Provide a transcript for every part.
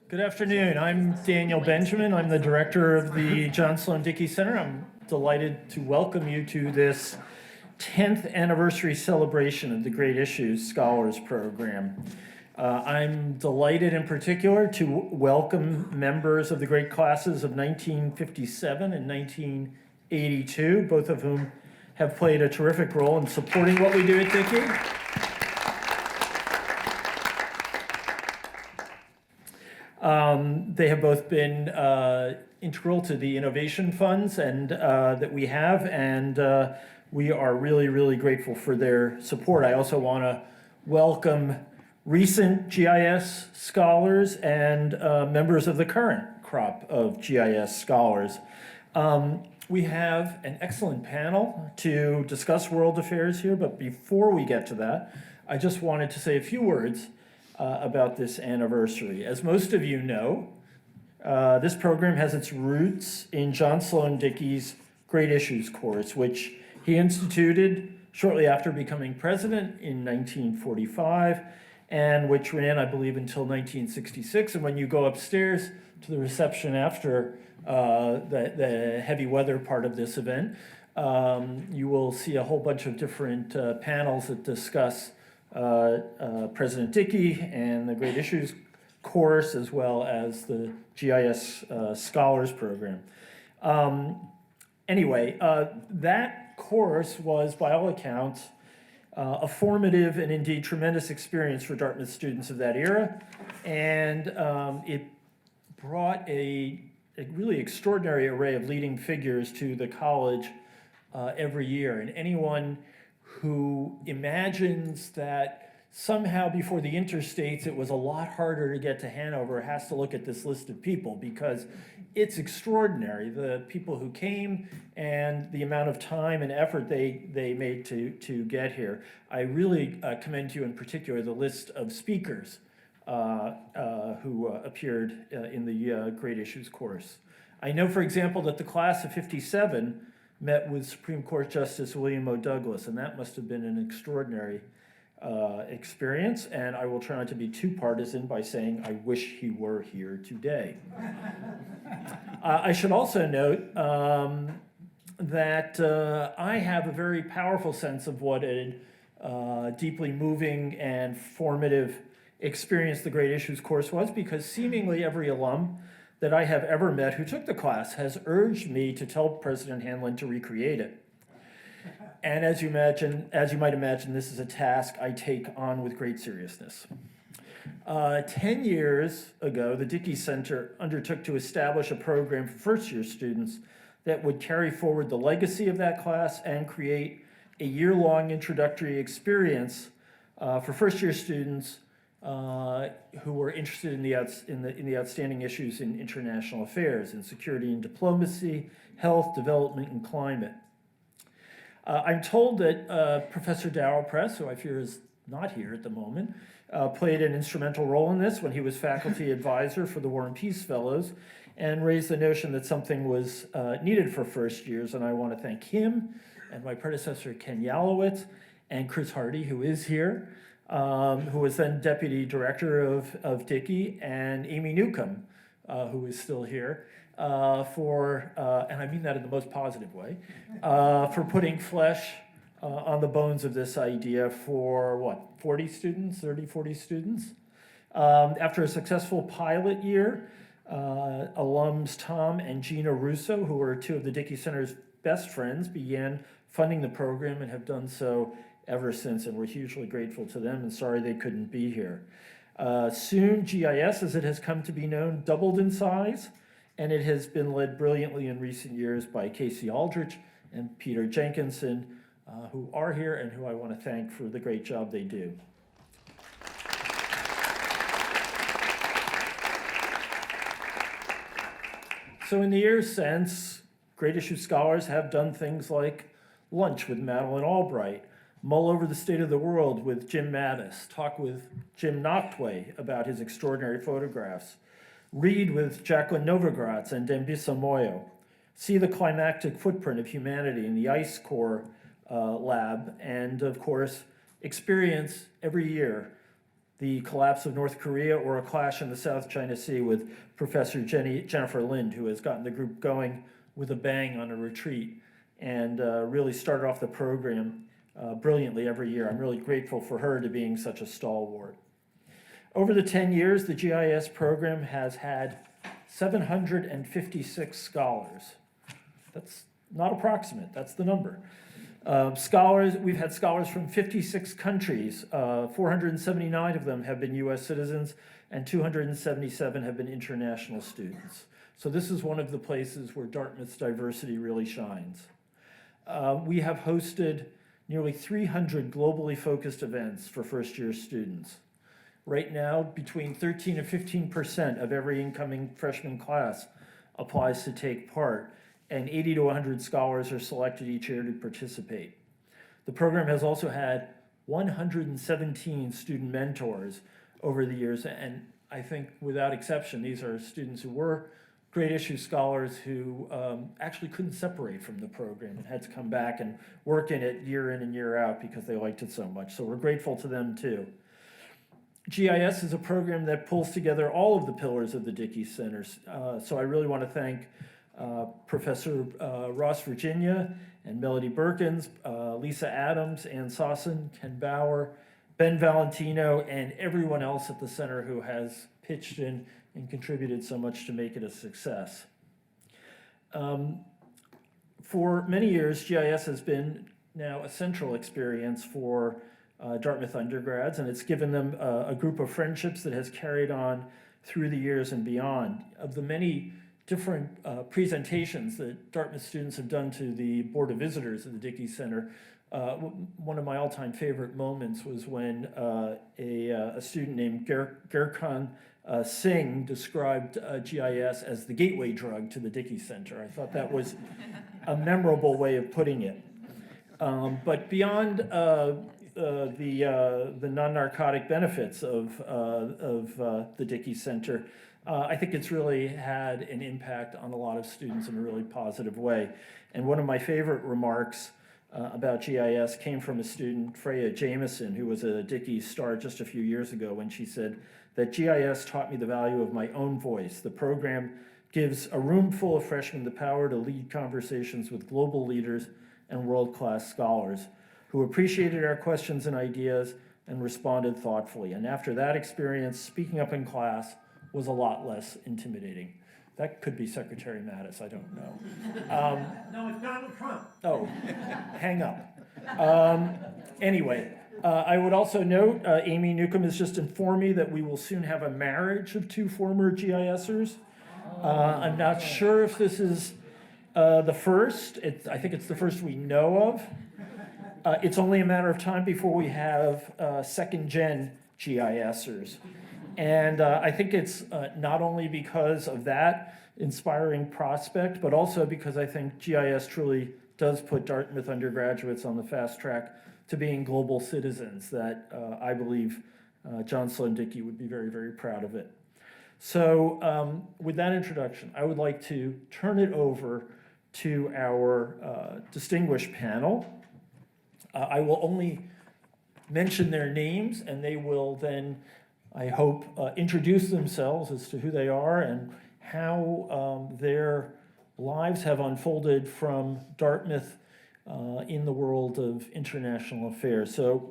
Good afternoon. I'm Daniel Benjamin. I'm the director of the John Sloan Dickey Center. I'm delighted to welcome you to this 10th anniversary celebration of the Great Issues Scholars Program. I'm delighted in particular to welcome members of the great classes of 1957 and 1982, both of whom have played a terrific role in supporting what we do at Dickey. They have both been integral to the innovation funds and that we have, and we are really grateful for their support. I also want to welcome recent GIS scholars and members of the current crop of GIS scholars. We have an excellent panel to discuss world affairs here, but before we get to that, I just wanted to say a few words about this anniversary. As most of you know, this program has its roots in John Sloan Dickey's Great Issues course, which he instituted shortly after becoming president in 1945, and which ran, I believe, until 1966. And when you go upstairs to the reception after the heavy weather part of this event, you will see a whole bunch of different panels that discuss President Dickey and the Great Issues course, as well as the GIS Scholars Program. Anyway, that course was, by all accounts, a formative and indeed tremendous experience for Dartmouth students of that era, and it brought a really extraordinary array of leading figures to the college every year. And anyone who imagines that somehow before the interstates it was a lot harder to get to Hanover has to look at this list of people, because it's extraordinary, the people who came and the amount of time and effort they made to get here. I really commend to you in particular the list of speakers who appeared in the Great Issues course. I know, for example, that the class of 57 met with Supreme Court Justice William O. Douglas, and that must have been an extraordinary experience, and I will try not to be too partisan by saying I wish he were here today. I should also note that I have a very powerful sense of what a deeply moving and formative experience the Great Issues course was, because seemingly every alum that I have ever met who took the class has urged me to tell President Hanlon to recreate it. And as you might imagine, this is a task I take on with great seriousness. 10 years ago, the Dickey Center undertook to establish a program for first-year students that would carry forward the legacy of that class and create a year-long introductory experience for first-year students who were interested in the outstanding issues in international affairs, in security and diplomacy, health, development, and climate. I'm told that Professor Darrell Press, who I fear is not here at the moment, played an instrumental role in this when he was faculty advisor for the War and Peace Fellows, and raised the notion that something was needed for first years, and I want to thank him and my predecessor Ken Yalowitz and Chris Hardy, who is here, who was then deputy director of Dickey, and Amy Newcomb, who is still here, and I mean that in the most positive way, for putting flesh on the bones of this idea for, 40 students, 30, 40 students. After a successful pilot year, alums Tom and Gina Russo, who were two of the Dickey Center's best friends, began funding the program and have done so ever since, and we're hugely grateful to them and sorry they couldn't be here. Soon, GIS, as it has come to be known, doubled in size, and it has been led brilliantly in recent years by Casey Aldrich and Peter Jenkinson, who are here and who I want to thank for the great job they do. So in the years since, Great Issues scholars have done things like lunch with Madeleine Albright, mull over the state of the world with Jim Mattis, talk with Jim Nachtwey about his extraordinary photographs, read with Jacqueline Novogratz and Dambisa Moyo, see the climactic footprint of humanity in the Ice Core lab, and of course, experience every year the collapse of North Korea or a clash in the South China Sea with Professor Jennifer Lind, who has gotten the group going with a bang on a retreat and really started off the program brilliantly every year. I'm really grateful for her to being such a stalwart. Over the 10 years, the GIS program has had 756 scholars. That's not approximate, that's the number. Scholars, we've had scholars from 56 countries. 479 of them have been US citizens and 277 have been international students. So this is one of the places where Dartmouth's diversity really shines. We have hosted nearly 300 globally focused events for first-year students. Right now, between 13 and 15% of every incoming freshman class applies to take part, and 80 to 100 scholars are selected each year to participate. The program has also had 117 student mentors over the years, and I think without exception, these are students who were great issue scholars who actually couldn't separate from the program and had to come back and work in it year in and year out because they liked it so much. So we're grateful to them too. GIS is a program that pulls together all of the pillars of the Dickey Center. So I really want to thank Professor Ross Virginia and Melody Birkins, Lisa Adams, Ann Sossin, Ken Bauer, Ben Valentino, and everyone else at the center who has pitched in and contributed so much to make it a success. For many years, GIS has been now a central experience for Dartmouth undergrads, and it's given them a group of friendships that has carried on through the years and beyond. Of the many different presentations that Dartmouth students have done to the Board of Visitors at the Dickey Center, one of my all-time favorite moments was when a student named Gerkan Singh described GIS as the gateway drug to the Dickey Center. I thought that was a memorable way of putting it. But beyond the non-narcotic benefits of the Dickey Center, I think it's really had an impact on a lot of students in a really positive way. And one of my favorite remarks about GIS came from a student, Freya Jameson, who was a Dickey star just a few years ago, when she said that GIS taught me the value of my own voice. The program gives a room full of freshmen the power to lead conversations with global leaders and world-class scholars who appreciated our questions and ideas and responded thoughtfully. And after that experience, speaking up in class was a lot less intimidating. That could be Secretary Mattis, I don't know. No, it's Donald Trump. Oh, hang up. Anyway, I would also note, Amy Newcomb has just informed me that we will soon have a marriage of two former GISers. I'm not sure if this is the first. I think it's the first we know of. It's only a matter of time before we have second-gen GISers. And I think it's not only because of that inspiring prospect, but also because I think GIS truly does put Dartmouth undergraduates on the fast track to being global citizens that I believe John Sloan Dickey would be very, very proud of it. So with that introduction, I would like to turn it over to our distinguished panel. I will only mention their names, and they will then, I hope, introduce themselves as to who they are and how their lives have unfolded from Dartmouth in the world of international affairs. So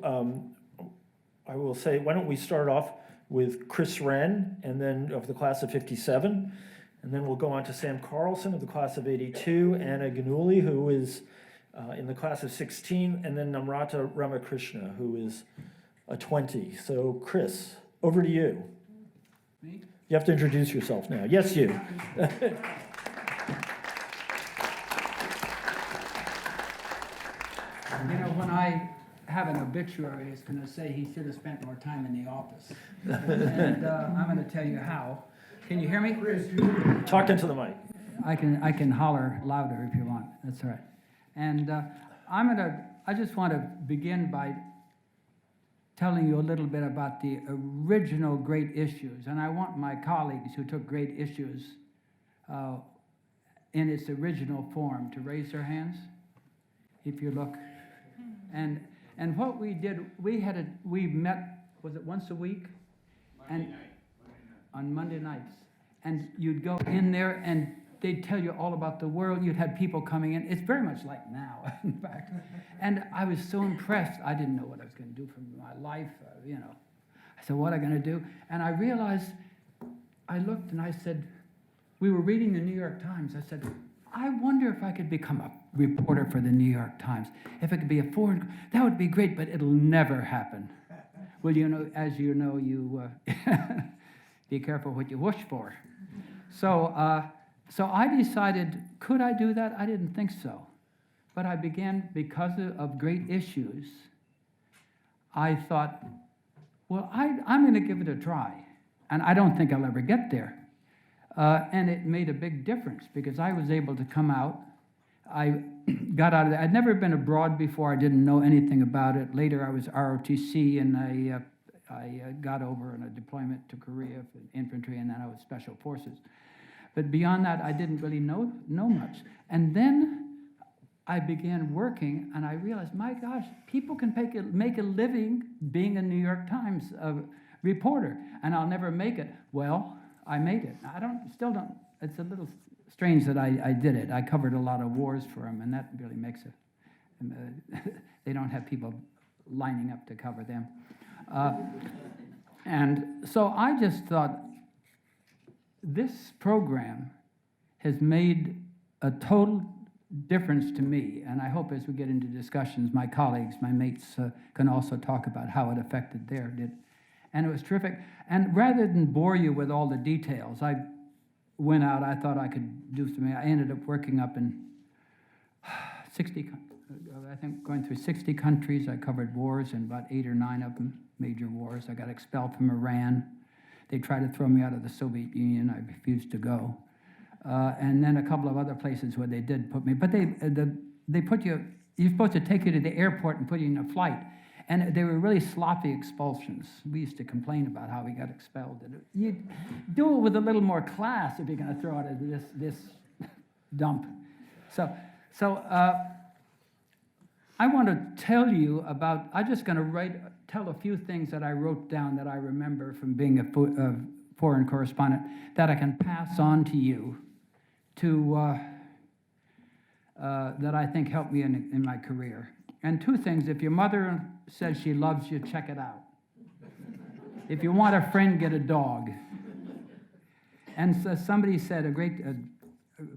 I will say, why don't we start off with Chris Wren, and then of the class of 57, and then we'll go on to Sam Carlson of the class of 82, Anna Ganuli, who is in the class of 16, and then Namrata Ramakrishna, who is a 20. So Chris, over to you. Me? You have to introduce yourself now. Yes, you. You know, when I have an obituary, it's going to say he should have spent more time in the office. And I'm going to tell you how. Can you hear me? Talk into the mic. I can holler louder if you want. That's all right. And I just want to begin by telling you a little bit about the original great issues. And I want my colleagues who took great issues in its original form to raise their hands, if you look. And what we did, we met, was it once a week? and on Monday nights. And you'd go in there and they'd tell you all about the world. You'd have people coming in. It's very much like now, in fact. And I was so impressed. I didn't know what I was going to do for my life, I said, what am I going to do? And I realized, I looked and I said, we were reading the New York Times. I said, I wonder if I could become a reporter for the New York Times. If it could be a foreign, that would be great, but it'll never happen. Well, as you know, you be careful what you wish for. So I decided, could I do that? I didn't think so. But I began, because of great issues, I thought, well, I'm going to give it a try. And I don't think I'll ever get there. And it made a big difference because I was able to come out. I got out of there. I'd never been abroad before. I didn't know anything about it. Later, I was ROTC, and I got over on a deployment to Korea for infantry, and then I was Special Forces. But beyond that, I didn't really know much. And then I began working, and I realized, my gosh, people can make a living being a New York Times reporter, and I'll never make it. Well, I made it. Still don't. It's a little strange that I did it. I covered a lot of wars for them, and that really makes it. They don't have people lining up to cover them. And so I just thought, this program has made a total difference to me, and I hope as we get into discussions, my colleagues, my mates, can also talk about how it affected theirs. And it was terrific. And rather than bore you with all the details, I went out, I thought I could do something. I ended up working up in 60, I think going through 60 countries. I covered wars, and about 8 or 9 of them, major wars. I got expelled from Iran. They tried to throw me out of the Soviet Union. I refused to go. And then a couple of other places where they did put me. But they put you're supposed to take you to the airport and put you in a flight. And they were really sloppy expulsions. We used to complain about how we got expelled. You do it with a little more class if you're going to throw out this dump. So I want to tell you about, I'm just going to tell a few things that I wrote down that I remember from being a foreign correspondent that I can pass on to you that I think helped me in my career. And 2 things: if your mother says she loves you, check it out. If you want a friend, get a dog. And so somebody said, a great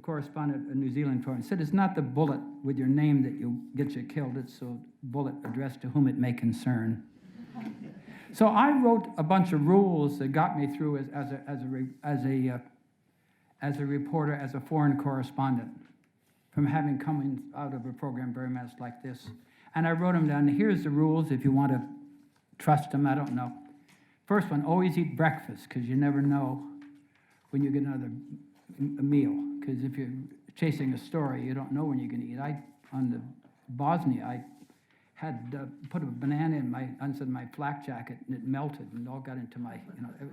correspondent, a New Zealand foreign, said, it's not the bullet with your name that gets you killed, it's a bullet addressed to whom it may concern. So I wrote a bunch of rules that got me through as a reporter, as a foreign correspondent, from having come out of a program very much like this. And I wrote them down. Here's the rules if you want to trust them. I don't know. First one, always eat breakfast, because you never know when you get another meal. Because if you're chasing a story, you don't know when you're going to eat. On the Bosnia, I had put a banana in my flak jacket, and it melted, and it all got into my,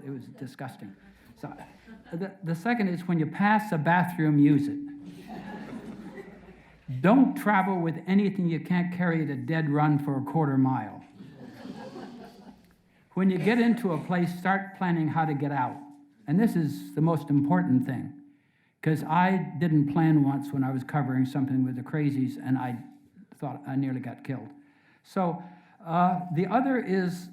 it was disgusting. So the second is, when you pass a bathroom, use it. Don't travel with anything you can't carry at a dead run for a quarter mile. When you get into a place, start planning how to get out. And this is the most important thing, because I didn't plan once when I was covering something with the crazies, and I thought I nearly got killed. So the other is,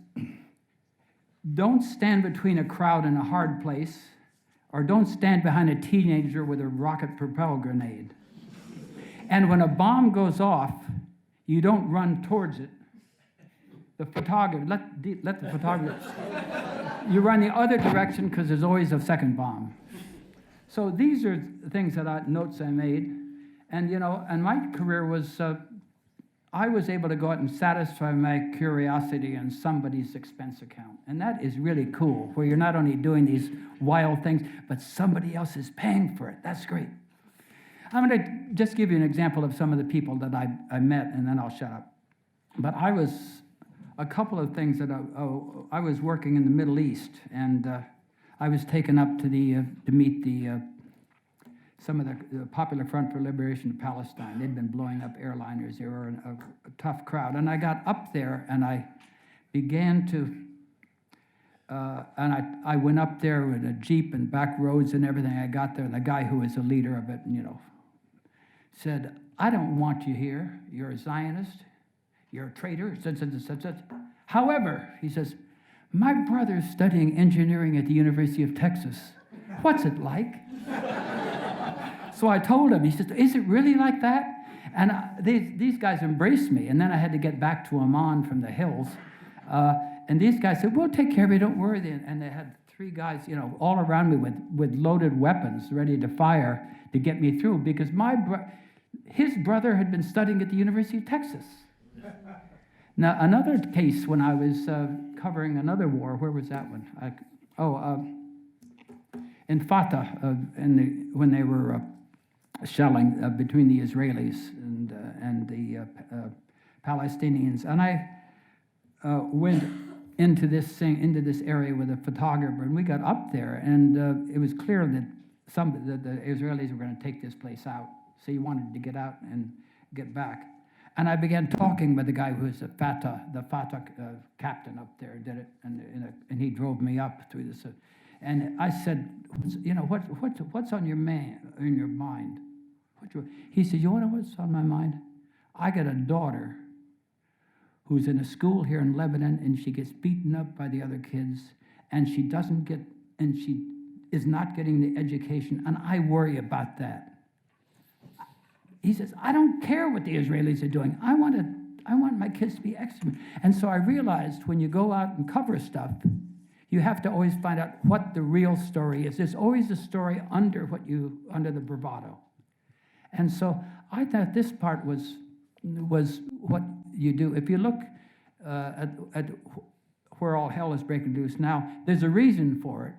don't stand between a crowd in a hard place, or don't stand behind a teenager with a rocket-propelled grenade. And when a bomb goes off, you don't run towards it. The photographer, let the photographer, you run the other direction, because there's always a second bomb. So these are things notes I made. And, and my career was, I was able to go out and satisfy my curiosity on somebody's expense account. And that is really cool, where you're not only doing these wild things, but somebody else is paying for it. That's great. I'm going to just give you an example of some of the people that I met, and then I'll shut up. But a couple of things that I was working in the Middle East, and I was taken up to meet some of the Popular Front for Liberation of Palestine. They'd been blowing up airliners. They were a tough crowd. And I got up there, and I began to and I went up there with a Jeep and back roads and everything. I got there, and the guy who was the leader of it, said, "I don't want you here. You're a Zionist. You're a traitor." Such. However, he says, "My brother's studying engineering at the University of Texas. What's it like?" So I told him. He says, "Is it really like that?" And these guys embraced me. And then I had to get back to Amman from the hills. And these guys said, "We'll take care of you, don't worry." And they had 3 guys, all around me with loaded weapons ready to fire to get me through, because his brother had been studying at the University of Texas. Now, another case when I was covering another war, where was that one? In Fatah, when they were shelling between the Israelis and the Palestinians, and I went into this area with a photographer, and we got up there, and it was clear that the Israelis were going to take this place out. So he wanted to get out and get back. And I began talking with the guy who was the Fatah captain up there, did it, and he drove me up through this. And I said, what's on your mind? He said, "You want to know what's on my mind? I got a daughter who's in a school here in Lebanon, and she gets beaten up by the other kids, and she is not getting the education, and I worry about that." He says, "I don't care what the Israelis are doing. I want my kids to be excellent." And so I realized when you go out and cover stuff, you have to always find out what the real story is. There's always a story under the bravado. And so I thought this part was what you do. If you look at where all hell is breaking loose now, there's a reason for it,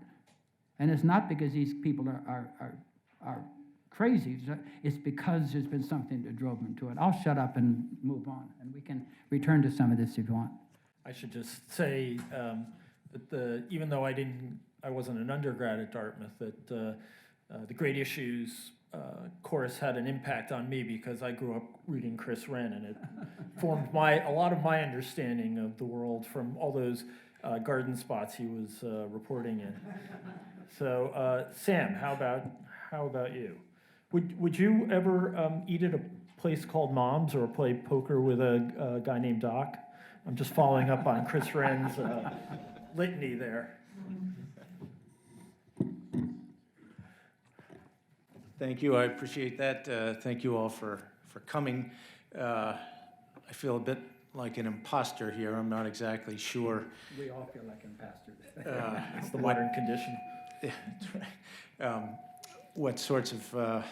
and it's not because these people are crazy. It's because there's been something that drove them to it. I'll shut up and move on, and we can return to some of this if you want. I should just say that even though I wasn't an undergrad at Dartmouth, that the Great Issues course had an impact on me, because I grew up reading Chris Wren, and it formed a lot of my understanding of the world from all those garden spots he was reporting in. So, Sam, how about you? Would you ever eat at a place called Mom's or play poker with a guy named Doc? I'm just following up on Chris Wren's litany there. Thank you. I appreciate that. Thank you all for coming. I feel a bit like an imposter here. I'm not exactly sure. We all feel like imposters. It's the modern condition. Yeah, that's right. What sorts of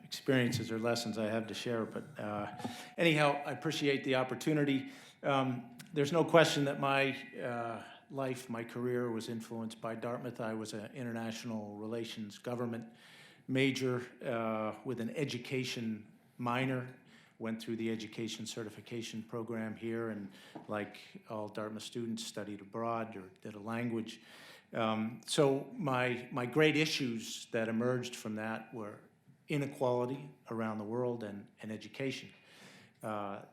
experiences or lessons I have to share. But anyhow, I appreciate the opportunity. There's no question that my my career was influenced by Dartmouth. I was an international relations government major with an education minor. Went through the education certification program here, and like all Dartmouth students, studied abroad or did a language. So my great issues that emerged from that were inequality around the world and education.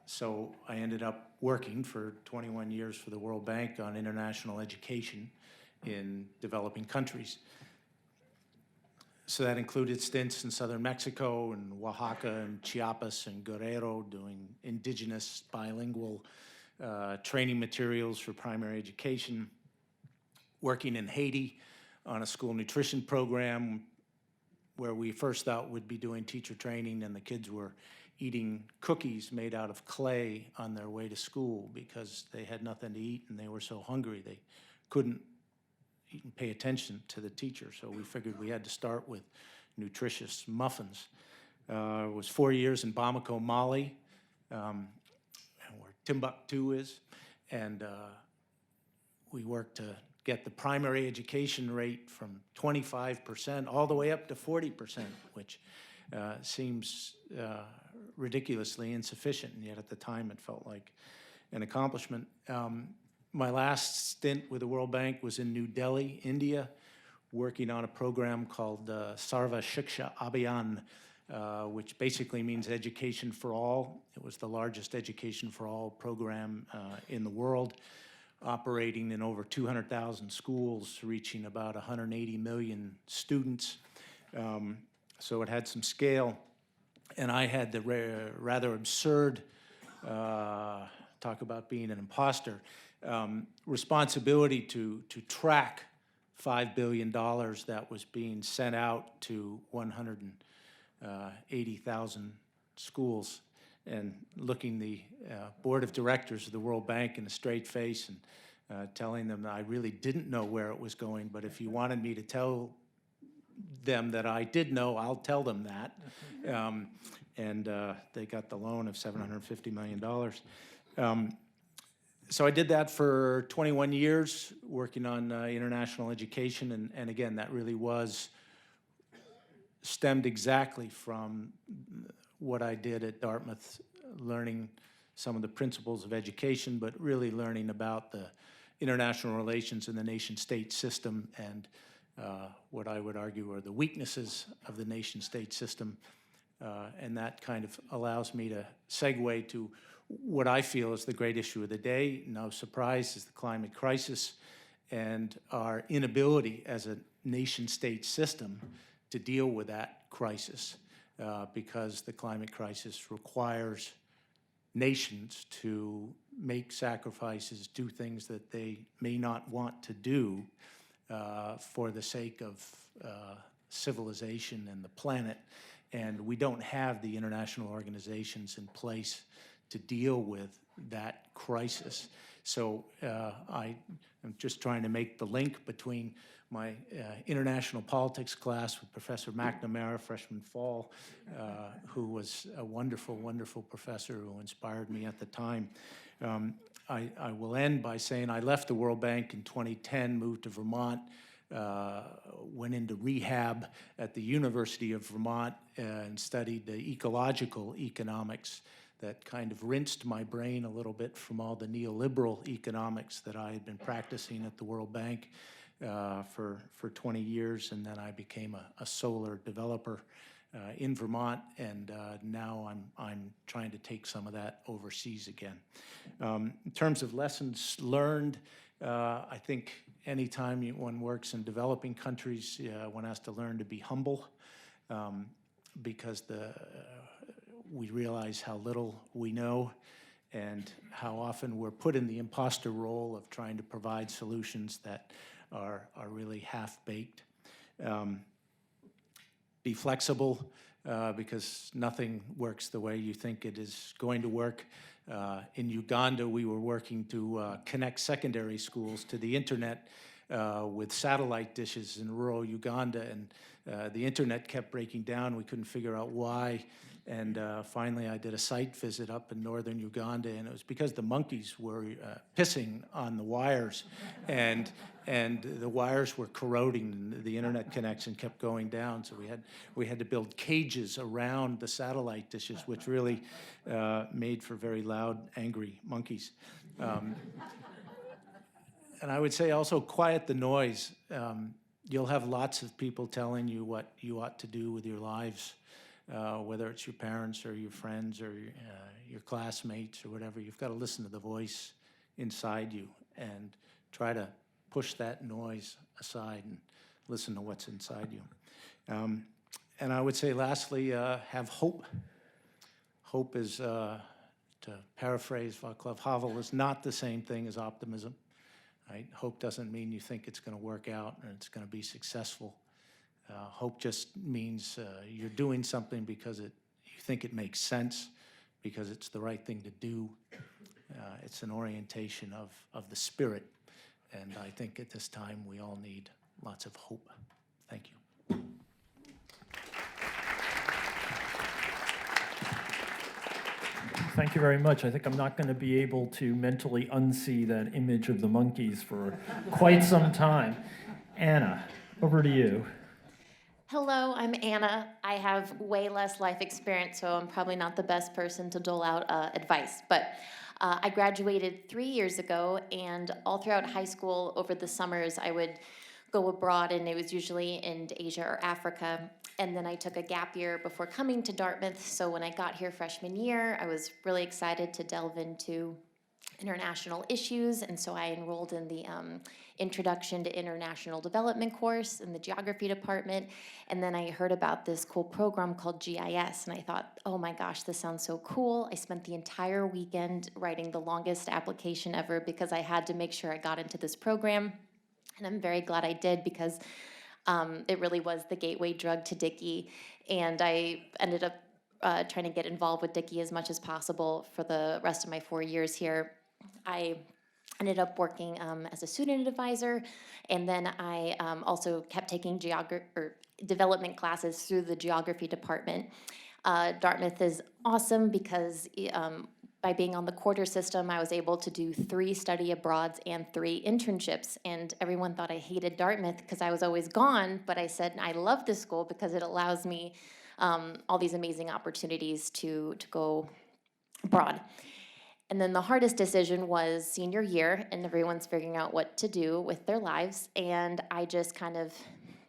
So I ended up working for 21 years for the World Bank on international education in developing countries. So that included stints in southern Mexico and Oaxaca and Chiapas and Guerrero, doing indigenous bilingual training materials for primary education, working in Haiti on a school nutrition program where we first thought we'd be doing teacher training, and the kids were eating cookies made out of clay on their way to school because they had nothing to eat and they were so hungry they couldn't pay attention to the teacher. So we figured we had to start with nutritious muffins. It was 4 years in Bamako, Mali, where Timbuktu is, and we worked to get the primary education rate from 25% all the way up to 40%, which seems ridiculously insufficient, and yet at the time it felt like an accomplishment. My last stint with the World Bank was in New Delhi, India, working on a program called Sarva Shiksha Abhiyan, which basically means education for all. It was the largest education for all program in the world. operating in over 200,000 schools, reaching about 180 million students. So it had some scale. And I had the rather absurd, talk about being an imposter, responsibility to track $5 billion that was being sent out to 180,000 schools, and looking the board of directors of the World Bank in a straight face and telling them that I really didn't know where it was going, but if you wanted me to tell them that I did know, I'll tell them that. And they got the loan of $750 million. So I did that for 21 years, working on international education, and again, that really stemmed exactly from what I did at Dartmouth, learning some of the principles of education, but really learning about the international relations in the nation-state system and what I would argue are the weaknesses of the nation-state system. And that kind of allows me to segue to what I feel is the great issue of the day. No surprise, is the climate crisis and our inability as a nation-state system to deal with that crisis, because the climate crisis requires nations to make sacrifices, do things that they may not want to do for the sake of civilization and the planet. And we don't have the international organizations in place to deal with that crisis. So I'm just trying to make the link between my international politics class with Professor McNamara, freshman fall, who was a wonderful, wonderful professor who inspired me at the time. I will end by saying I left the World Bank in 2010, moved to Vermont, went into rehab at the University of Vermont and studied the ecological economics that kind of rinsed my brain a little bit from all the neoliberal economics that I had been practicing at the World Bank for 20 years. And then I became a solar developer in Vermont, and now I'm trying to take some of that overseas again. In terms of lessons learned, I think anytime one works in developing countries, one has to learn to be humble, because we realize how little we know and how often we're put in the imposter role of trying to provide solutions that are really half-baked. Be flexible, because nothing works the way you think it is going to work. In Uganda, we were working to connect secondary schools to the internet with satellite dishes in rural Uganda, and the internet kept breaking down. We couldn't figure out why. And finally, I did a site visit up in northern Uganda, and it was because the monkeys were pissing on the wires, and the wires were corroding, and the internet connection kept going down. So we had to build cages around the satellite dishes, which really made for very loud, angry monkeys. And I would say also quiet the noise. You'll have lots of people telling you what you ought to do with your lives. Whether it's your parents or your friends or your classmates or whatever, you've got to listen to the voice inside you and try to push that noise aside and listen to what's inside you. And I would say lastly, have hope. Hope is, to paraphrase Václav Havel, is not the same thing as optimism. Right? Hope doesn't mean you think it's going to work out and it's going to be successful. Hope just means you're doing something because you think it makes sense, because it's the right thing to do. It's an orientation of the spirit, and I think at this time we all need lots of hope. Thank you. Thank you very much. I think I'm not going to be able to mentally unsee that image of the monkeys for quite some time. Anna, over to you. Hello, I'm Anna. I have way less life experience, so I'm probably not the best person to dole out advice. But I graduated 3 years ago, and all throughout high school, over the summers, I would go abroad, and it was usually in Asia or Africa. And then I took a gap year before coming to Dartmouth, so when I got here freshman year, I was really excited to delve into international issues, and so I enrolled in the Introduction to International Development course in the geography department, and then I heard about this cool program called GIS, and I thought, oh my gosh, this sounds so cool. I spent the entire weekend writing the longest application ever because I had to make sure I got into this program, and I'm very glad I did because it really was the gateway drug to Dickey, and I ended up trying to get involved with Dickey as much as possible for the rest of my 4 years here. I ended up working as a student advisor, and then I also kept taking development classes through the geography department. Dartmouth is awesome because by being on the quarter system, I was able to do 3 study abroads and 3 internships, and everyone thought I hated Dartmouth because I was always gone, but I said I love this school because it allows me all these amazing opportunities to go abroad. And then the hardest decision was senior year, and everyone's figuring out what to do with their lives. And I just kind of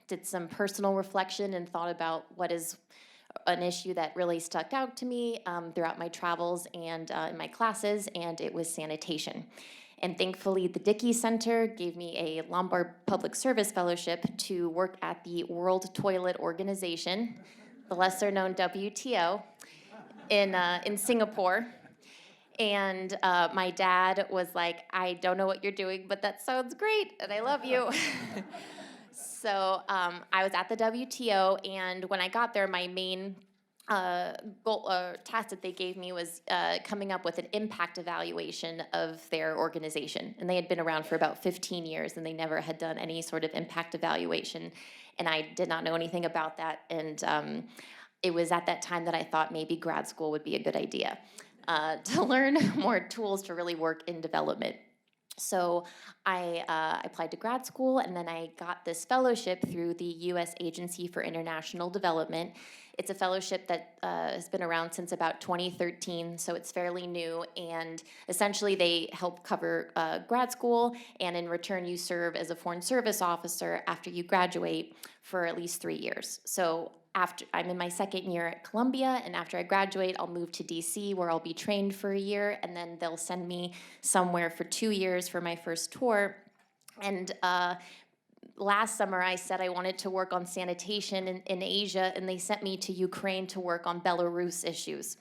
did some personal reflection and thought about what is an issue that really stuck out to me throughout my travels and in my classes, and it was sanitation. And thankfully, the Dickey Center gave me a Lombard Public Service Fellowship to work at the World Toilet Organization, the lesser-known WTO, in Singapore. And my dad was like, I don't know what you're doing, but that sounds great, and I love you. So I was at the WTO, and when I got there, my main task that they gave me was coming up with an impact evaluation of their organization. And they had been around for about 15 years, and they never had done any sort of impact evaluation. And I did not know anything about that, and it was at that time that I thought maybe grad school would be a good idea. To learn more tools to really work in development. So I applied to grad school, and then I got this fellowship through the U.S. Agency for International Development. It's a fellowship that has been around since about 2013, so it's fairly new, and essentially they help cover grad school, and in return you serve as a foreign service officer after you graduate for at least 3 years. So after I'm in my second year at Columbia, and after I graduate, I'll move to DC where I'll be trained for a year, and then they'll send me somewhere for 2 years for my first tour. And last summer I said I wanted to work on sanitation in Asia, and they sent me to Ukraine to work on Belarus issues.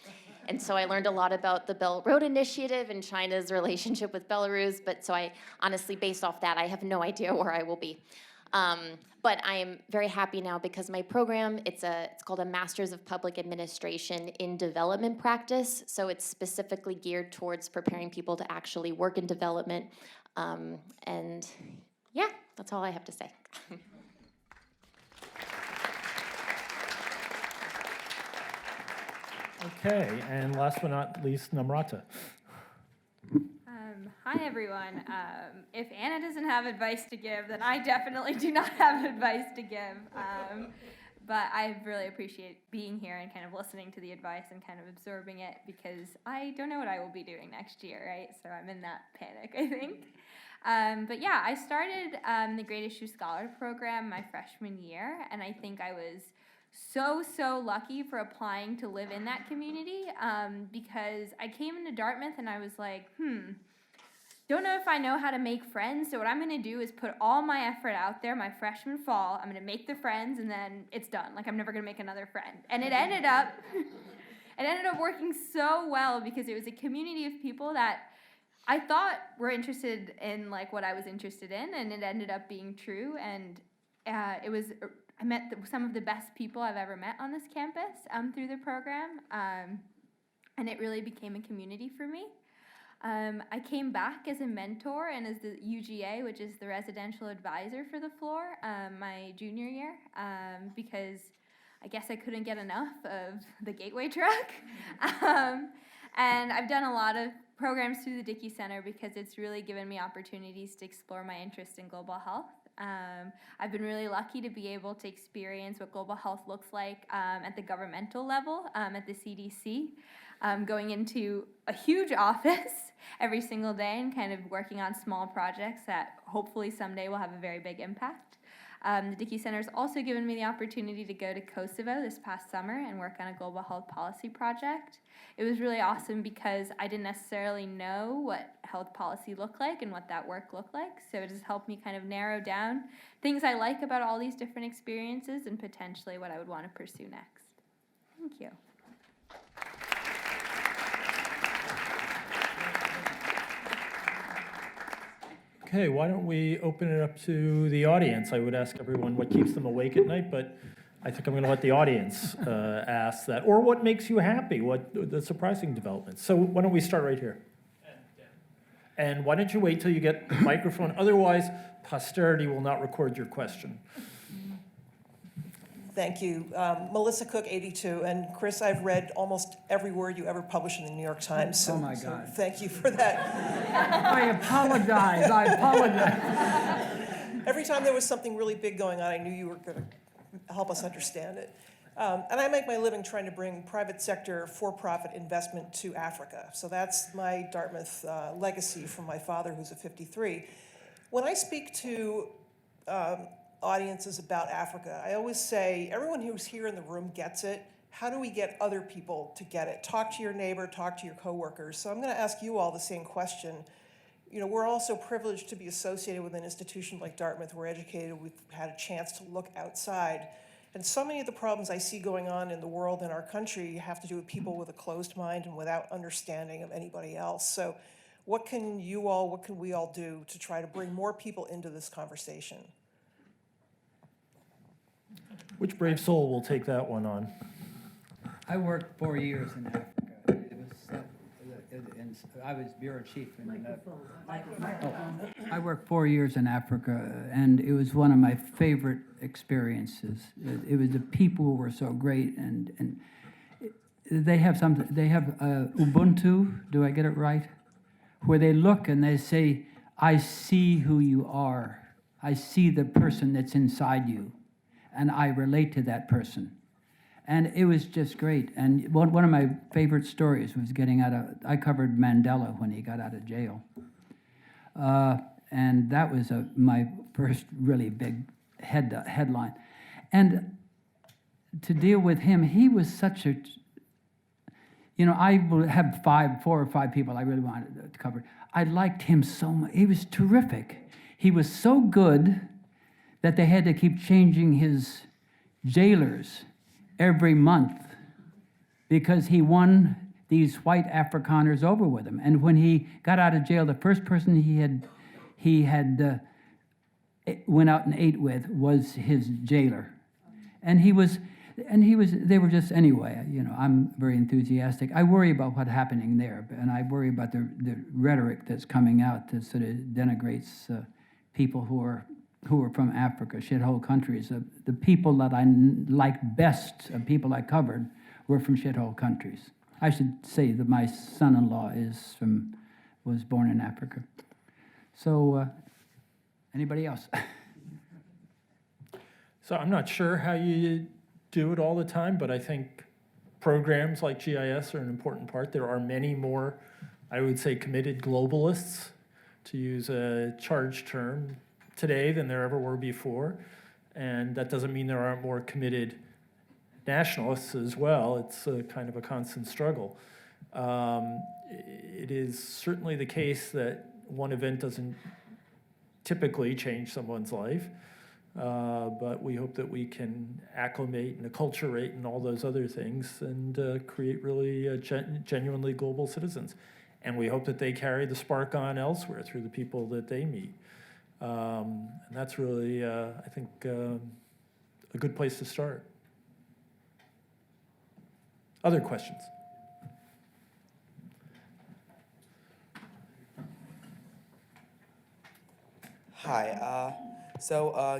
And so I learned a lot about the Belt Road Initiative and China's relationship with Belarus, but so I honestly, based off that, I have no idea where I will be. But I am very happy now because my program, it's called a Master's of Public Administration in Development Practice. So it's specifically geared towards preparing people to actually work in development. And yeah, that's all I have to say. Okay, and last but not least, Namrata. Hi, everyone. If Anna doesn't have advice to give, then I definitely do not have advice to give. But I really appreciate being here and kind of listening to the advice and kind of absorbing it because I don't know what I will be doing next year, right? So I'm in that panic, I think. But yeah, I started the Great Issue Scholar Program my freshman year, and I think I was so lucky for applying to live in that community because I came into Dartmouth and I was like, don't know if I know how to make friends, so what I'm going to do is put all my effort out there my freshman fall. I'm going to make the friends, and then it's done. Like, I'm never going to make another friend. And it ended up working so well because it was a community of people that I thought were interested in, like, what I was interested in, and it ended up being true. And I met some of the best people I've ever met on this campus through the program, and it really became a community for me. I came back as a mentor and as the UGA, which is the residential advisor for the floor, my junior year, because I guess I couldn't get enough of the gateway drug. And I've done a lot of programs through the Dickey Center because it's really given me opportunities to explore my interest in global health. I've been really lucky to be able to experience what global health looks like at the governmental level, at the CDC. Going into a huge office every single day and kind of working on small projects that hopefully someday will have a very big impact. The Dickey Center has also given me the opportunity to go to Kosovo this past summer and work on a global health policy project. It was really awesome because I didn't necessarily know what health policy looked like and what that work looked like, so it has helped me kind of narrow down things I like about all these different experiences and potentially what I would want to pursue next. Thank you. Okay, why don't we open it up to the audience? I would ask everyone what keeps them awake at night, but I think I'm going to let the audience ask that. Or what makes you happy, what the surprising developments. So why don't we start right here? And why don't you wait till you get the microphone? Otherwise, posterity will not record your question. Thank you. Melissa Cook, 82. And Chris, I've read almost every word you ever published in the New York Times. So, Oh, my God. So thank you for that. I apologize. I apologize. Every time there was something really big going on, I knew you were going to help us understand it. And I make my living trying to bring private sector for-profit investment to Africa. So that's my Dartmouth legacy from my father, who's a 53. When I speak to audiences about Africa, I always say, everyone who's here in the room gets it. How do we get other people to get it? Talk to your neighbor, talk to your coworkers. So I'm going to ask you all the same question. You know, we're also privileged to be associated with an institution like Dartmouth. We're educated, we've had a chance to look outside. And so many of the problems I see going on in the world and our country have to do with people with a closed mind and without understanding of anybody else. So what can we all do to try to bring more people into this conversation? Which brave soul will take that one on? I worked 4 years in Africa. I was bureau chief. I worked 4 years in Africa, and it was one of my favorite experiences. It was the people who were so great, and they have something. They have Ubuntu. Do I get it right? Where they look and they say, "I see who you are. I see the person that's inside you, and I relate to that person." And it was just great. And one of my favorite stories was I covered Mandela when he got out of jail. And that was my first really big headline. And to deal with him, he was such a, I will have 4 or 5 people I really wanted to cover. I liked him so much. He was terrific. He was so good that they had to keep changing his jailers every month because he won these white Afrikaners over with him. And when he got out of jail, the first person he had went out and ate with was his jailer. And they were just, anyway, I'm very enthusiastic. I worry about what's happening there, and I worry about the rhetoric that's coming out that sort of denigrates people who are from Africa, shithole countries. The people that I liked best, of people I covered, were from shithole countries. I should say that my son-in-law was born in Africa. So, anybody else? So I'm not sure how you do it all the time, but I think programs like GIS are an important part. There are many more, I would say, committed globalists, to use a charged term, today than there ever were before. And that doesn't mean there aren't more committed nationalists as well. It's a kind of a constant struggle. It is certainly the case that one event doesn't typically change someone's life, but we hope that we can acclimate and acculturate and all those other things and create really genuinely global citizens. And we hope that they carry the spark on elsewhere through the people that they meet. And that's really, I think, a good place to start. Other questions? Hi.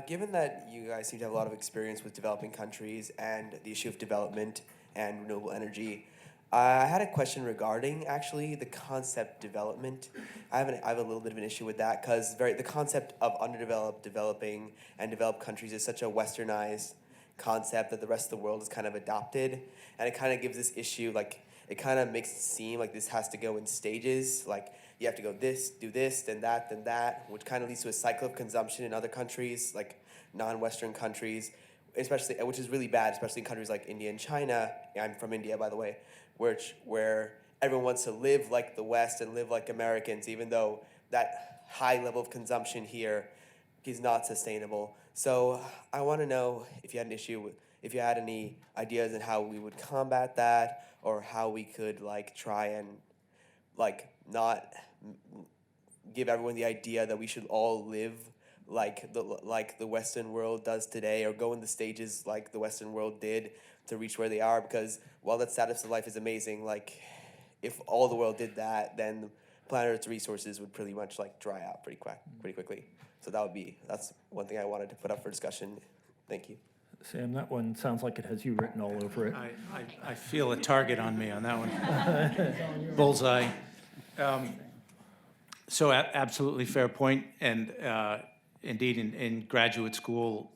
Given that you guys seem to have a lot of experience with developing countries and the issue of development and renewable energy, I had a question regarding actually the concept development. I have a little bit of an issue with that because the concept of underdeveloped, developing, and developed countries is such a westernized concept that the rest of the world has kind of adopted, and it kind of gives this issue, like, it kind of makes it seem like this has to go in stages, like you have to go this, do this, then that, which kind of leads to a cycle of consumption in other countries, like non-Western countries, especially, which is really bad, especially in countries like India and China. I'm from India, by the way, where everyone wants to live like the West and live like Americans, even though that high level of consumption here is not sustainable. So I want to know if you had an issue with, if you had any ideas on how we would combat that, or how we could like try and like not give everyone the idea that we should all live like the Western world does today, or go in the stages like the Western world did to reach where they are. Because while that status of life is amazing, like if all the world did that, then the planet Earth's resources would pretty much like dry out pretty quickly. So that's one thing I wanted to put up for discussion. Thank you. Sam, that one sounds like it has you written all over it. I feel a target on me on that one. Bullseye. So absolutely fair point. And indeed, in graduate school,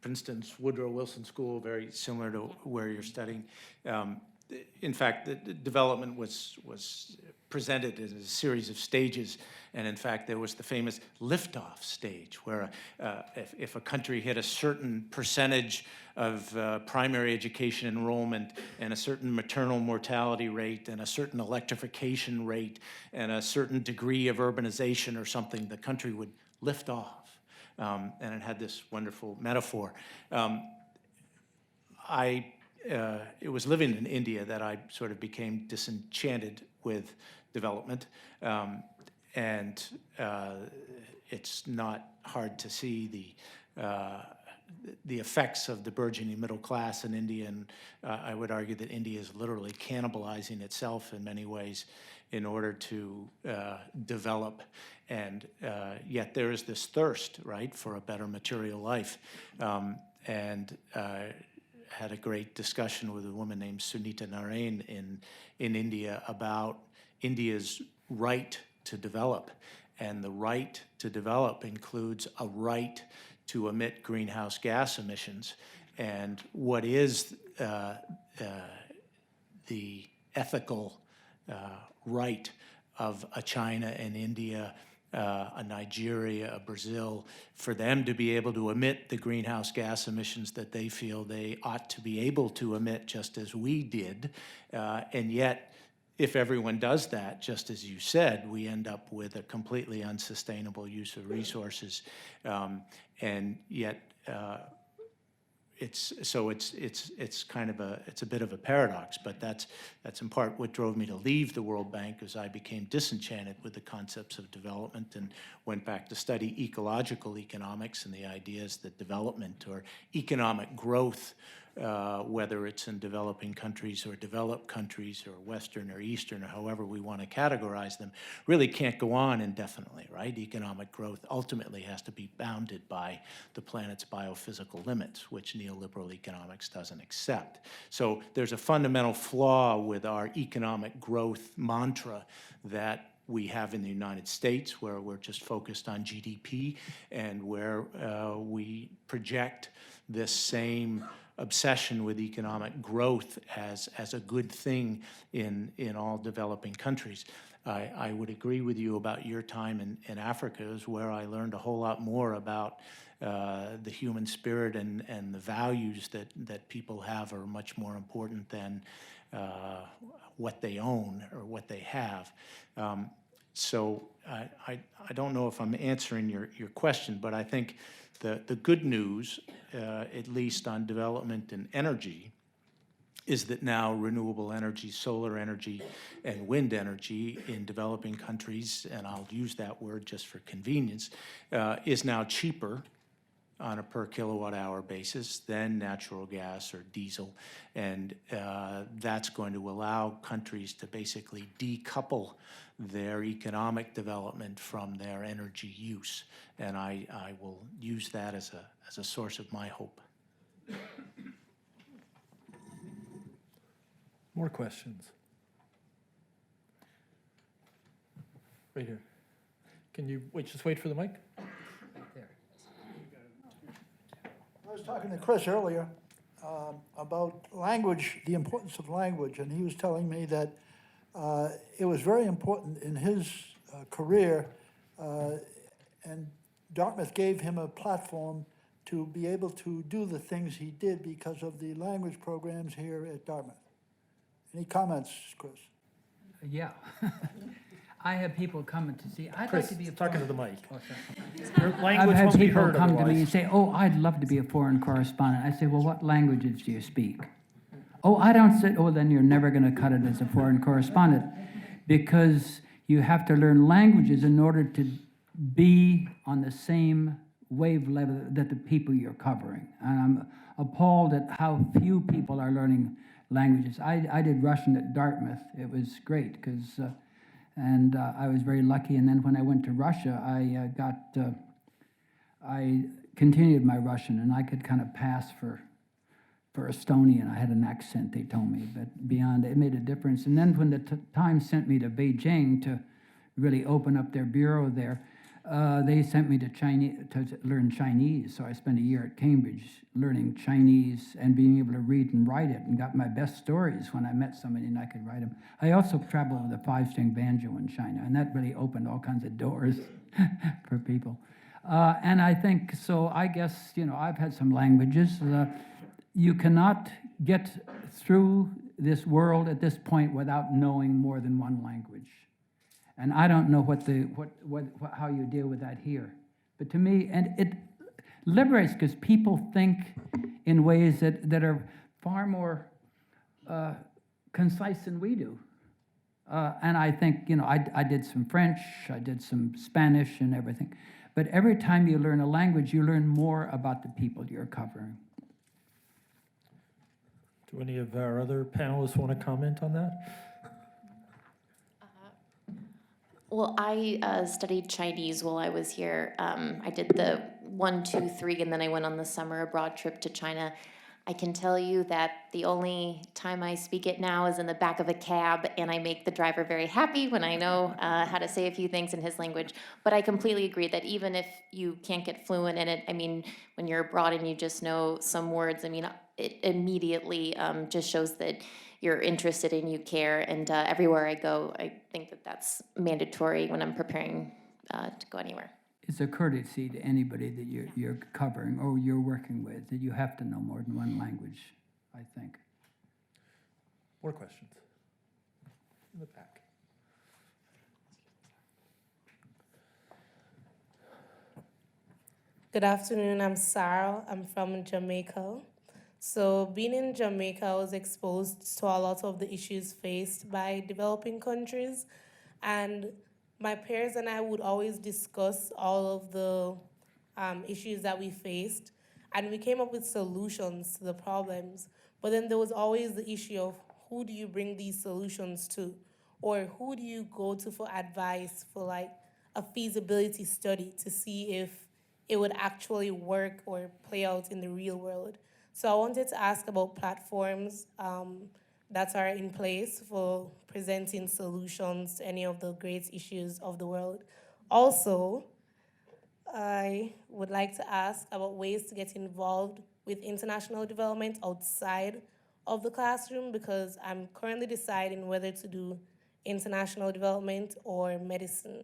Princeton's Woodrow Wilson School, very similar to where you're studying. In fact, the development was presented as a series of stages, and in fact, there was the famous liftoff stage, where if a country hit a certain percentage of primary education enrollment and a certain maternal mortality rate and a certain electrification rate and a certain degree of urbanization or something, the country would lift off. And it had this wonderful metaphor. It was living in India that I sort of became disenchanted with development. And it's not hard to see the effects of the burgeoning middle class in India. And I would argue that India is literally cannibalizing itself in many ways in order to develop. And yet there is this thirst, right, for a better material life. Had a great discussion with a woman named Sunita Narain in India about India's right to develop. And the right to develop includes a right to emit greenhouse gas emissions. And what is the ethical right of a China and India, a Nigeria, a Brazil, for them to be able to emit the greenhouse gas emissions that they feel they ought to be able to emit, just as we did. And yet, if everyone does that, just as you said, we end up with a completely unsustainable use of resources. And yet, it's kind of it's a bit of a paradox, but that's in part what drove me to leave the World Bank, as I became disenchanted with the concepts of development and went back to study ecological economics and the ideas that development or economic growth, whether it's in developing countries or developed countries or Western or Eastern or however we want to categorize them, really can't go on indefinitely, right? Economic growth ultimately has to be bounded by the planet's biophysical limits, which neoliberal economics doesn't accept. So there's a fundamental flaw with our economic growth mantra that we have in the United States, where we're just focused on GDP and where we project this same obsession with economic growth as a good thing in all developing countries. I would agree with you about your time in Africa, is where I learned a whole lot more about the human spirit and the values that people have are much more important than what they own or what they have. So I don't know if I'm answering your question, but I think the good news, at least on development and energy, is that now renewable energy, solar energy, and wind energy in developing countries, and I'll use that word just for convenience, is now cheaper on a per kilowatt hour basis than natural gas or diesel. And that's going to allow countries to basically decouple their economic development from their energy use. And I will use that as a source of my hope. More questions? Right here. Can you just wait for the mic? I was talking to Chris earlier about language, the importance of language, and he was telling me that it was very important in his career, and Dartmouth gave him a platform to be able to do the things he did because of the language programs here at Dartmouth. Any comments, Chris? Yeah. I have people coming to see, I'd like Chris, to be a talking to foreign- the mic. Oh, sorry. Your I've language had won't be people heard come to me and otherwise. say, oh, I'd love to be a foreign correspondent. I say, well, what languages do you speak? Oh, I don't say, oh, then you're never going to cut it as a foreign correspondent, because you have to learn languages in order to be on the same wave level that the people you're covering. And I'm appalled at how few people are learning languages. I did Russian at Dartmouth. It was great, because I was very lucky. And then when I went to Russia, I continued my Russian, and I could kind of pass for Estonian. I had an accent, they told me, but beyond it made a difference. And then when the Times sent me to Beijing to really open up their bureau there, they sent me to learn Chinese. So I spent a year at Cambridge learning Chinese and being able to read and write it, and got my best stories when I met somebody and I could write them. I also traveled with a 5-string banjo in China, and that really opened all kinds of doors for people. And I think, so I guess, I've had some languages. You cannot get through this world at this point without knowing more than one language. And I don't know how you deal with that here. But to me, and it liberates, because people think in ways that are far more concise than we do. And I think, I did some French, I did some Spanish and everything. But every time you learn a language, you learn more about the people you're covering. Do any of our other panelists want to comment on that? Well, I studied Chinese while I was here. I did the 1, 2, 3, and then I went on the summer abroad trip to China. I can tell you that the only time I speak it now is in the back of a cab, and I make the driver very happy when I know how to say a few things in his language. But I completely agree that even if you can't get fluent in it, I mean, when you're abroad and you just know some words, I mean, it immediately just shows that you're interested and you care. And everywhere I go, I think that that's mandatory when I'm preparing to go anywhere. It's a courtesy to anybody that you're covering or you're working with, that you have to know more than one language, I think. More questions? In the back. Good afternoon, I'm Sarah. I'm from Jamaica. So being in Jamaica, I was exposed to a lot of the issues faced by developing countries. And my peers and I would always discuss all of the issues that we faced. And we came up with solutions to the problems. But then there was always the issue of who do you bring these solutions to? Or who do you go to for advice for like a feasibility study to see if it would actually work or play out in the real world? So I wanted to ask about platforms that are in place for presenting solutions to any of the great issues of the world. Also, I would like to ask about ways to get involved with international development outside of the classroom, because I'm currently deciding whether to do international development or medicine.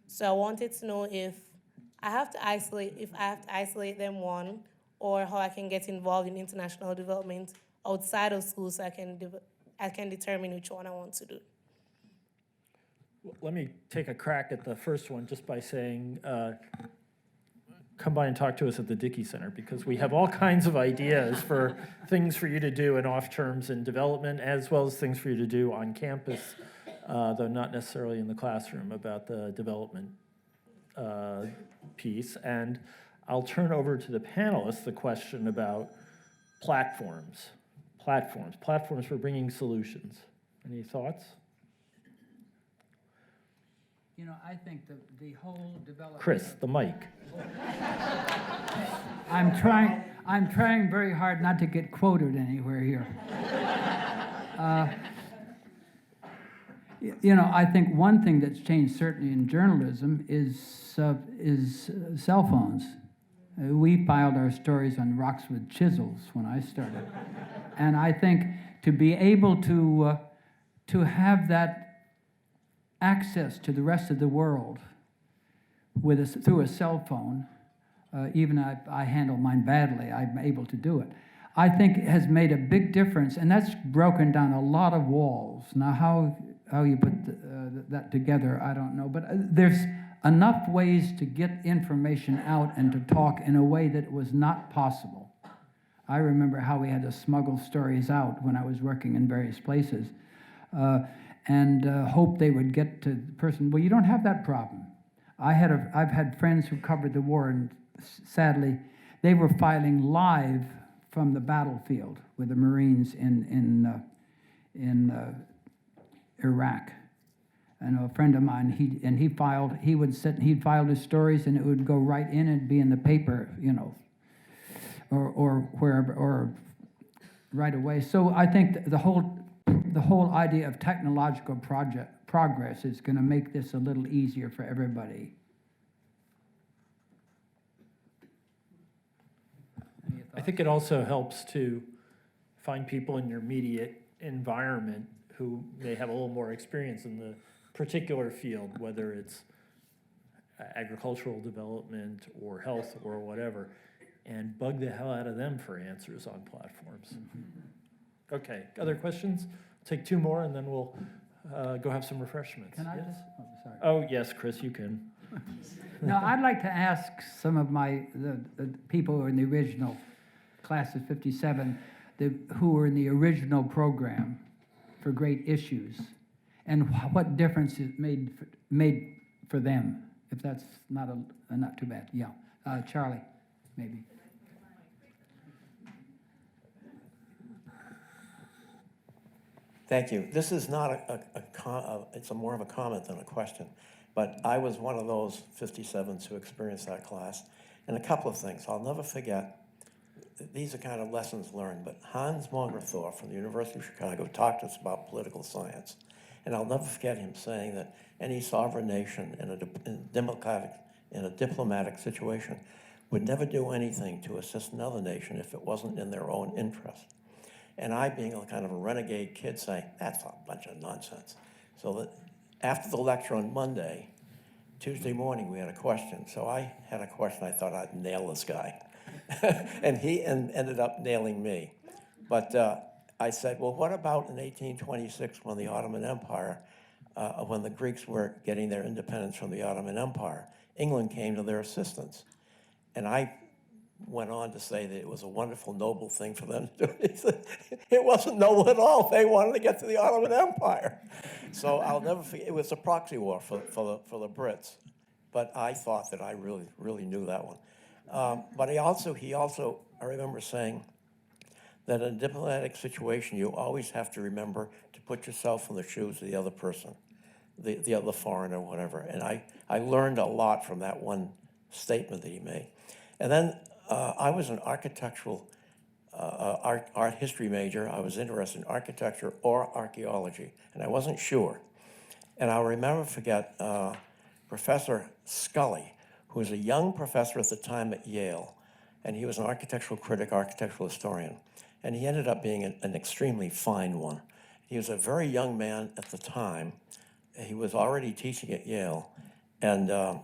So I wanted to know if I have to isolate them, one, or how I can get involved in international development outside of school so I can determine which one I want to do. Let me take a crack at the first one just by saying, come by and talk to us at the Dickey Center, because we have all kinds of ideas for things for you to do in off terms in development, as well as things for you to do on campus, though not necessarily in the classroom, about the development piece. And I'll turn over to the panelists the question about platforms for bringing solutions. Any thoughts? I think the whole development... Chris, the mic. I'm trying very hard not to get quoted anywhere here. I think one thing that's changed certainly in journalism is cell phones. We filed our stories on rocks with chisels when I started. And I think to be able to have that access to the rest of the world through a cell phone. Even I handle mine badly. I'm able to do it. I think it has made a big difference, and that's broken down a lot of walls. Now, how you put that together, I don't know, but there's enough ways to get information out and to talk in a way that was not possible. I remember how we had to smuggle stories out when I was working in various places, and hope they would get to the person. Well, you don't have that problem. I've had friends who covered the war, and sadly, they were filing live from the battlefield with the Marines in Iraq. I know a friend of mine, he'd file his stories, and it would go right in and be in the paper, you know, or wherever, or right away. So I think the whole idea of technological progress is going to make this a little easier for everybody. I think it also helps to find people in your immediate environment who may have a little more experience in the particular field, whether it's agricultural development or health or whatever, and bug the hell out of them for answers on platforms. Okay, other questions? Take two more and then we'll go have some refreshments. Can I Yes? just? Oh, sorry. Oh, yes, Chris, you can. Now, I'd like to ask some of the people who are in the original class of 57, who were in the original program for great issues, and what difference it made for them, if that's not too bad. Yeah, Charlie, maybe. Thank you. This is not it's more of a comment than a question, but I was one of those 57s who experienced that class. And a couple of things. I'll never forget, these are kind of lessons learned, but Hans Mongerthor from the University of Chicago talked to us about political science. And I'll never forget him saying that any sovereign nation in a diplomatic situation would never do anything to assist another nation if it wasn't in their own interest. And I, being a kind of a renegade kid, saying, that's a bunch of nonsense. So that after the lecture on Monday, Tuesday morning, we had a question. So I had a question. I thought I'd nail this guy. And he ended up nailing me. But I said, well, what about in 1826 when the Ottoman Empire, when the Greeks were getting their independence from the Ottoman Empire, England came to their assistance. And I went on to say that it was a wonderful, noble thing for them to do. It wasn't noble at all. They wanted to get to the Ottoman Empire. So I'll never forget, it was a proxy war for the Brits. But I thought that I really, really knew that one. But he also, I remember saying that in a diplomatic situation, you always have to remember to put yourself in the shoes of the other person, the other foreigner, whatever. And I learned a lot from that one statement that he made. And then I was an architectural art history major. I was interested in architecture or archaeology, and I wasn't sure. And I'll forget Professor Scully, who was a young professor at the time at Yale, and he was an architectural critic, architectural historian, and he ended up being an extremely fine one. He was a very young man at the time. He was already teaching at Yale, and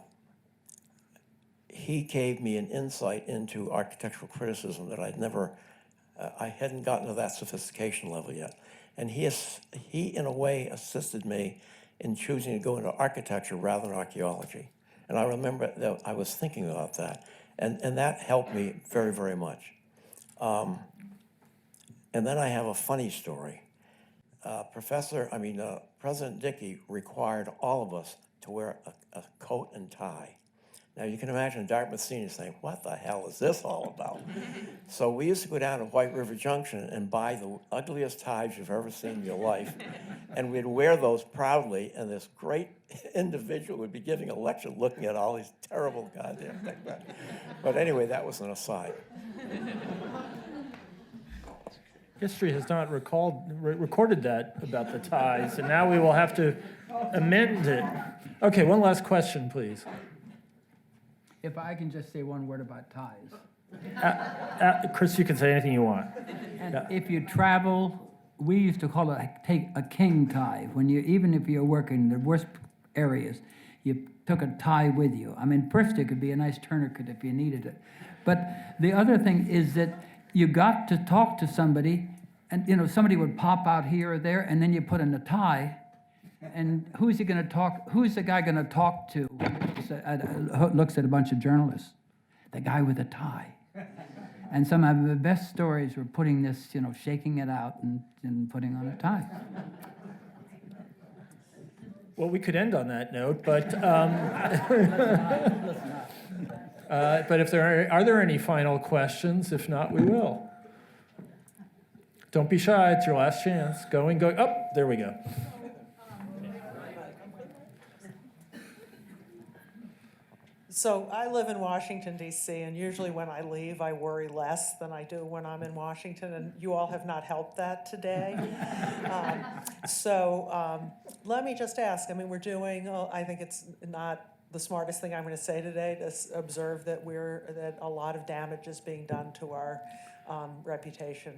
he gave me an insight into architectural criticism that I hadn't gotten to that sophistication level yet. And he, in a way, assisted me in choosing to go into architecture rather than archaeology. And I remember that I was thinking about that. And that helped me very, very much. And then I have a funny story. President Dickey required all of us to wear a coat and tie. Now you can imagine Dartmouth Senior saying, what the hell is this all about? So we used to go down to White River Junction and buy the ugliest ties you've ever seen in your life. And we'd wear those proudly, and this great individual would be giving a lecture looking at all these terrible goddamn things. But anyway, that was an aside. History has not recorded that about the ties, and now we will have to amend it. Okay, one last question, please. If I can just say one word about ties. Chris, you can say anything you want. And Yeah. if you travel, we used to call it take a king tie. Even if you're working in the worst areas, you took a tie with you. I mean, first it could be a nice tourniquet if you needed it. But the other thing is that you got to talk to somebody, and you know, somebody would pop out here or there, and then you put in a tie, and who's he going to talk? Who's the guy going to talk to? Looks at a bunch of journalists. The guy with a tie. And some of the best stories were putting this, you know, shaking it out and putting on a tie. Well, we could end on that note, but but if are there any final questions? If not, we will. Don't be shy. It's your last chance. Going. Oh, there we go. So I live in Washington, D.C., and usually when I leave, I worry less than I do when I'm in Washington, and you all have not helped that today. Let me just ask, I mean, we're doing, I think it's not the smartest thing I'm going to say today to observe that that a lot of damage is being done to our reputation,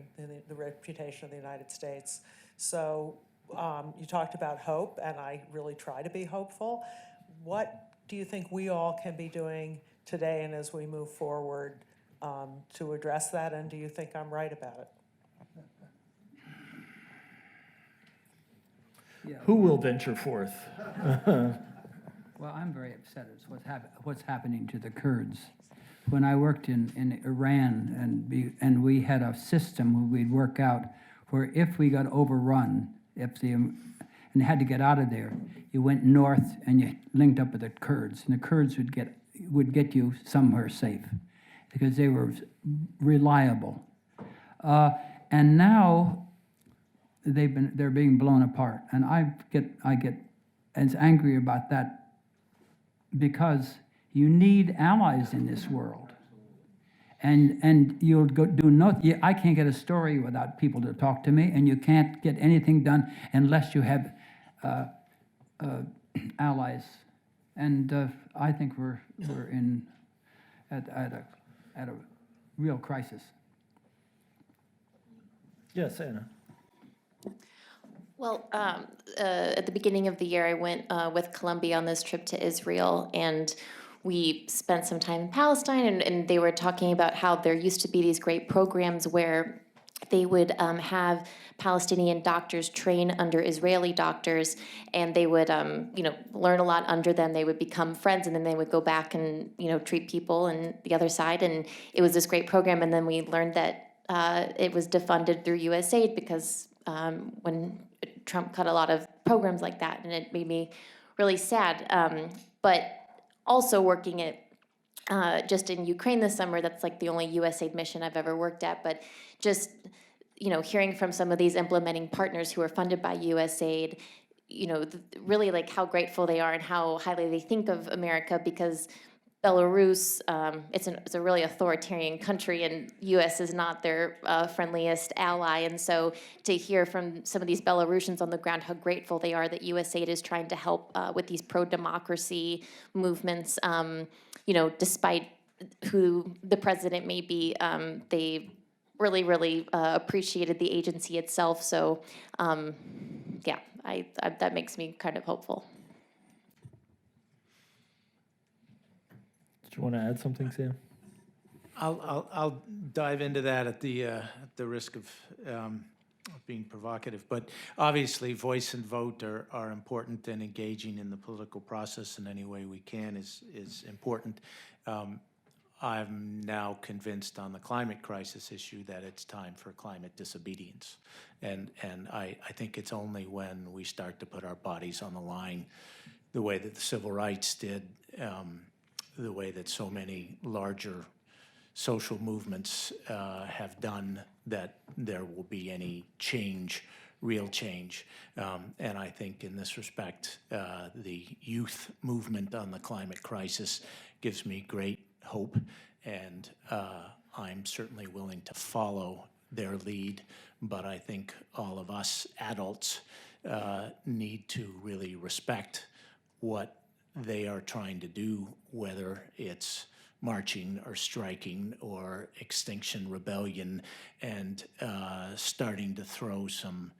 the reputation of the United States. So you talked about hope, and I really try to be hopeful. What do you think we all can be doing today and as we move forward to address that? And do you think I'm right about it? Yeah. Who will venture forth? Well, I'm very upset at what's happening to the Kurds. When I worked in Iran, and we had a system where we'd work out where if we got overrun, and had to get out of there, you went north and you linked up with the Kurds, and the Kurds would get you somewhere safe because they were reliable. And now they're being blown apart, and I get as angry about that because you need allies in this world, and you'll do nothing. I can't get a story without people to talk to me, and you can't get anything done unless you have allies, and I think we're at a real crisis. Yes, Anna. Well, at the beginning of the year, I went with Columbia on this trip to Israel, and we spent some time in Palestine, and they were talking about how there used to be these great programs where they would have Palestinian doctors train under Israeli doctors, and they would, learn a lot under them. They would become friends, and then they would go back and, treat people on the other side. And it was this great program. And then we learned that it was defunded through USAID because when Trump cut a lot of programs like that, and it made me really sad. But also working at just in Ukraine this summer, that's like the only USAID mission I've ever worked at, but just, hearing from some of these implementing partners who are funded by USAID, really like how grateful they are and how highly they think of America, because Belarus, it's a really authoritarian country, and U.S. is not their friendliest ally. And so to hear from some of these Belarusians on the ground how grateful they are that USAID is trying to help with these pro-democracy movements, despite who the president may be, they really, really appreciated the agency itself. So, that makes me kind of hopeful. Do you want to add something, Sam? I'll dive into that at the risk of being provocative, but obviously voice and vote are important, and engaging in the political process in any way we can is important. I'm now convinced on the climate crisis issue that it's time for climate disobedience, and I think it's only when we start to put our bodies on the line, the way that the civil rights did, the way that so many larger social movements have done, that there will be any change, real change. And I think in this respect, the youth movement on the climate crisis gives me great hope, and I'm certainly willing to follow their lead. But I think all of us adults need to really respect what they are trying to do, whether it's marching or striking or Extinction Rebellion, and starting to throw some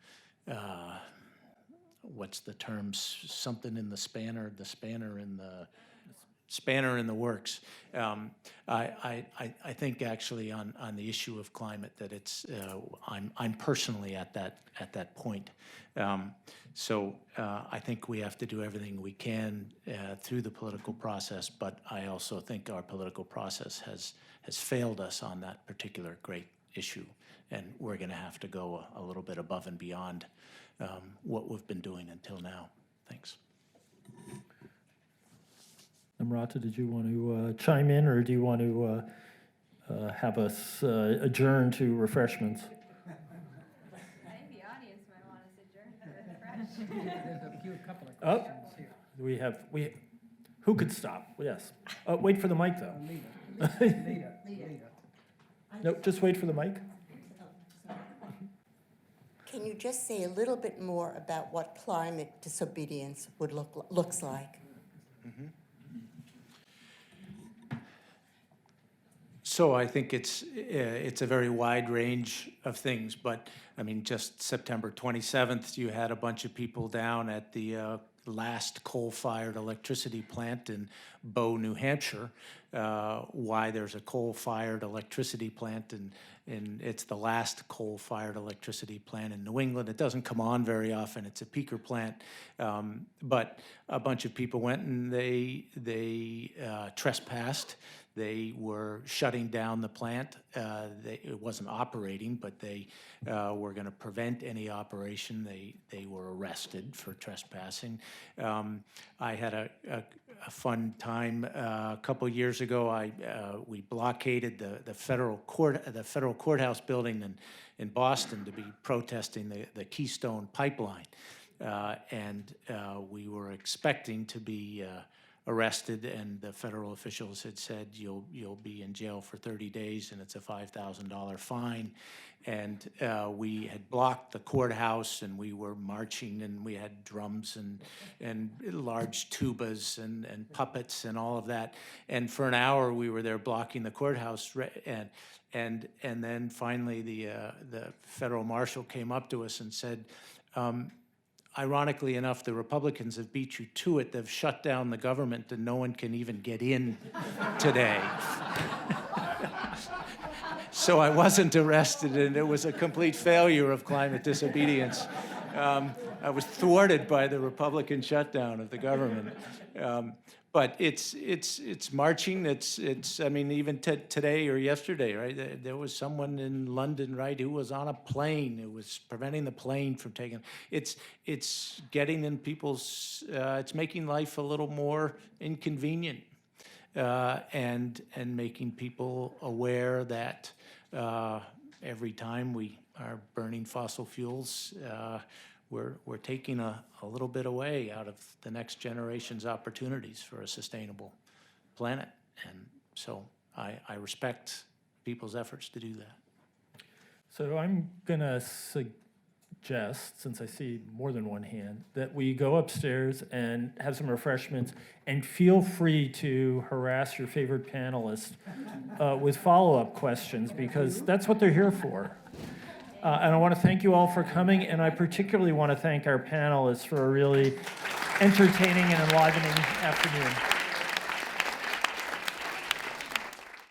what's the term, something in the spanner in the works. I think actually on the issue of climate that it's I'm personally at that point. So I think we have to do everything we can through the political process, but I also think our political process has failed us on that particular great issue, and we're going to have to go a little bit above and beyond what we've been doing until now. Thanks. Namrata, did you want to chime in, or do you want to have us adjourn to refreshments? I think the audience might want us adjourned to refresh. There's a couple of Oh, questions here. who could stop? Yes. Wait for the mic, though. Leader. No, just wait for the mic. Can you just say a little bit more about what climate disobedience would looks like? Mm-hmm. So I think it's a very wide range of things, but I mean, just September 27th, you had a bunch of people down at the last coal-fired electricity plant in Bow, New Hampshire. Why there's a coal-fired electricity plant, and it's the last coal-fired electricity plant in New England. It doesn't come on very often. It's a peaker plant, but a bunch of people went and they trespassed. They were shutting down the plant. It wasn't operating, but they were going to prevent any operation. They were arrested for trespassing. I had a fun time a couple years ago. We blockaded the federal courthouse building in Boston to be protesting the Keystone Pipeline, and we were expecting to be arrested, and the federal officials had said you'll be in jail for 30 days and it's a $5,000 fine. And we had blocked the courthouse, and we were marching, and we had drums and large tubas and puppets and all of that. And for an hour we were there blocking the courthouse, and then finally the federal marshal came up to us and said, ironically enough, the Republicans have beat you to it. They've shut down the government, and no one can even get in today. So I wasn't arrested, and it was a complete failure of climate disobedience. I was thwarted by the Republican shutdown of the government. But it's marching. It's. I mean, even today or yesterday, right? There was someone in London, right, who was on a plane. It was preventing the plane from taking. It's getting in people's. It's making life a little more inconvenient, and making people aware that every time we are burning fossil fuels, we're taking a little bit away out of the next generation's opportunities for a sustainable planet. And so I respect people's efforts to do that. So I'm going to suggest, since I see more than one hand, that we go upstairs and have some refreshments, and feel free to harass your favorite panelist with follow-up questions, because that's what they're here for. And I want to thank you all for coming, and I particularly want to thank our panelists for a really entertaining and enlivening afternoon.